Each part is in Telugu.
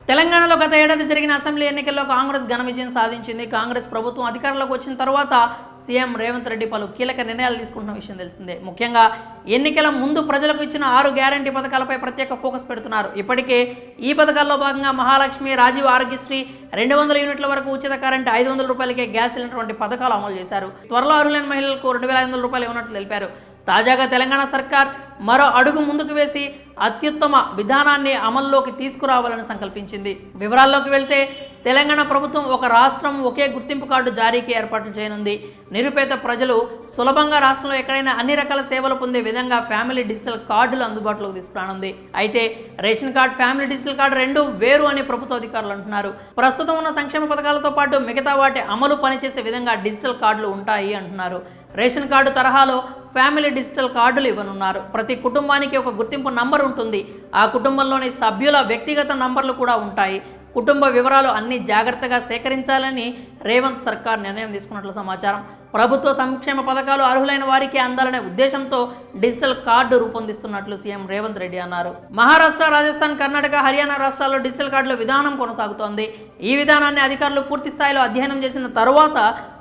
తెలంగాణలో గత ఏడాది జరిగిన అసెంబ్లీ ఎన్నికల్లో కాంగ్రెస్ ఘన విజయం సాధించింది. కాంగ్రెస్ ప్రభుత్వం అధికారంలోకి వచ్చిన తర్వాత సీఎం రేవంత్ రెడ్డి పలు కీలక నిర్ణయాలు తీసుకుంటున్న విషయం తెలిసిందే. ముఖ్యంగా ఎన్నికల ముందు ప్రజలకు ఇచ్చిన 6 గ్యారంటీ పథకాలపై ప్రత్యేక ఫోకస్ పెడుతున్నారు. ఇప్పటికే ఈ పథకాల్లో భాగంగా మహాలక్ష్మి, రాజీవ్ ఆరోగ్యశ్రీ, 200 యూనిట్ల వరకు ఉచిత కరెంట్, 500 రూపాయలకే గ్యాస్ సిలిండర్ వంటి పథకాలు అమలు చేశారు. త్వరలో అర్హులైన మహిళలకు 2500 రూపాయలు ఇవ్వనున్నట్లు తెలిపారు. తాజాగా తెలంగాణ సర్కార్ మరో అడుగు ముందుకు వేసి అత్యుత్తమ విధానాన్ని అమల్లోకి తీసుకురావాలని సంకల్పించింది. వివరాల్లోకి వెళ్తే తెలంగాణ ప్రభుత్వం ఒక రాష్ట్రం ఒకే గుర్తింపు కార్డు జారీకి ఏర్పాట్లు చేయనుంది. నిరుపేద ప్రజలు సులభంగా రాష్ట్రంలో ఎక్కడైనా అన్ని రకాల సేవలు పొందే విధంగా ఫ్యామిలీ డిజిటల్ కార్డులు అందుబాటులోకి తీసుకురానుంది. అయితే ration card, family digital card రెండు వేరు అని ప్రభుత్వ అధికారులు అంటున్నారు. ప్రస్తుతం ఉన్న సంక్షేమ పథకాలతో పాటు మిగతా వాటి అమలు పనిచేసే విధంగా డిజిటల్ కార్డులు ఉంటాయి అంటున్నారు. రేషన్ కార్డు తరహాలో ఫ్యామిలీ డిజిటల్ కార్డులు ఇవ్వనున్నారు. ప్రతి కుటుంబానికి ఒక గుర్తింపు నంబర్ ఉంటుంది. ఆ కుటుంబంలోని సభ్యుల వ్యక్తిగత నంబర్లు కూడా ఉంటాయి. కుటుంబ వివరాలు అన్ని జాగ్రత్తగా సేకరించాలని రేవంత్ సర్కార్ నిర్ణయం తీసుకున్నట్లు సమాచారం. ప్రభుత్వ సంక్షేమ పథకాలు అర్హులైన వారికి అందాలనే ఉద్దేశంతో డిజిటల్ కార్డు రూపొందిస్తున్నట్లు సీఎం రేవంత్ రెడ్డి అన్నారు. మహారాష్ట్ర, రాజస్థాన్, కర్ణాటక, హర్యానా రాష్ట్రాల్లో డిజిటల్ కార్డుల విధానం కొనసాగుతోంది. ఈ విధానాన్ని అధికారులు పూర్తి స్థాయిలో అధ్యయనం చేసిన తరువాత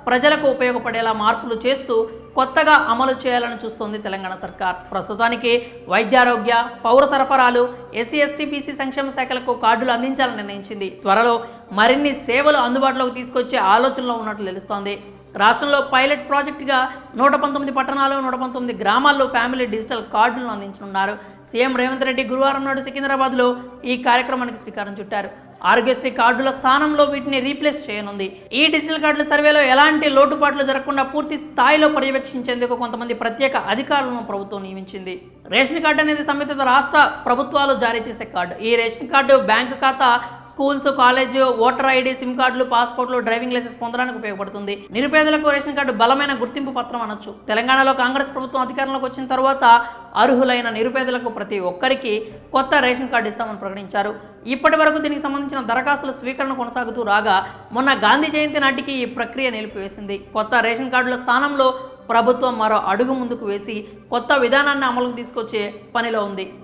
ప్రజలకు ఉపయోగపడేలా మార్పులు చేస్తూ కొత్తగా అమలు చేయాలని చూస్తోంది తెలంగాణ సర్కార్. ప్రస్తుతానికి వైద్యారోగ్య, పౌర సరఫరాలు, ఎస్సీ, ఎస్టీ, బీసీ సంక్షేమ శాఖలకు కార్డులు అందించాలని నిర్ణయించింది. త్వరలో మరిన్ని సేవలు అందుబాటులోకి తీసుకొచ్చే ఆలోచనలో ఉన్నట్లు తెలుస్తోంది. రాష్ట్రంలో పైలట్ ప్రాజెక్టుగా 119 పట్టణాలు, 119 గ్రామాల్లో ఫ్యామిలీ డిజిటల్ కార్డులను అందించనున్నారు. సీఎం రేవంత్ రెడ్డి గురువారం నాడు సికింద్రాబాద్లో ఈ కార్యక్రమానికి శ్రీకారం చుట్టారు. ఆరోగ్యశ్రీ కార్డుల స్థానంలో వీటిని రీప్లేస్ చేయనుంది. ఈ డిజిటల్ కార్డుల సర్వేలో ఎలాంటి లోటుపాట్లు జరగకుండా పూర్తి స్థాయిలో పర్యవేక్షించేందుకు కొంతమంది ప్రత్యేక అధికారులను ప్రభుత్వం నియమించింది. రేషన్ కార్డు అనేది సంబంధిత రాష్ట్ర ప్రభుత్వాలు జారీ చేసే కార్డు. ఈ రేషన్ కార్డు బ్యాంకు ఖాతా, schools, college, voter ID, SIM కార్డులు, పాస్పోర్ట్లు, డ్రైవింగ్ లైసెన్స్ పొందడానికి ఉపయోగపడుతుంది. నిరుపేదలకు రేషన్ కార్డు బలమైన గుర్తింపు పత్రం అనొచ్చు. తెలంగాణలో కాంగ్రెస్ ప్రభుత్వం అధికారంలోకి వచ్చిన తర్వాత అర్హులైన నిరుపేదలకు ప్రతి ఒక్కరికి కొత్త రేషన్ కార్డు ఇస్తామని ప్రకటించారు. ఇప్పటి వరకు దీనికి సంబంధించిన దరఖాస్తుల స్వీకరణ కొనసాగుతూ రాగా మొన్న గాంధీ జయంతి నాటికి ఈ ప్రక్రియ నిలిపివేసింది. కొత్త రేషన్ కార్డుల స్థానంలో ప్రభుత్వం మరో అడుగు ముందుకు వేసి కొత్త విధానాన్ని అమలుకు తీసుకొచ్చే పనిలో ఉంది.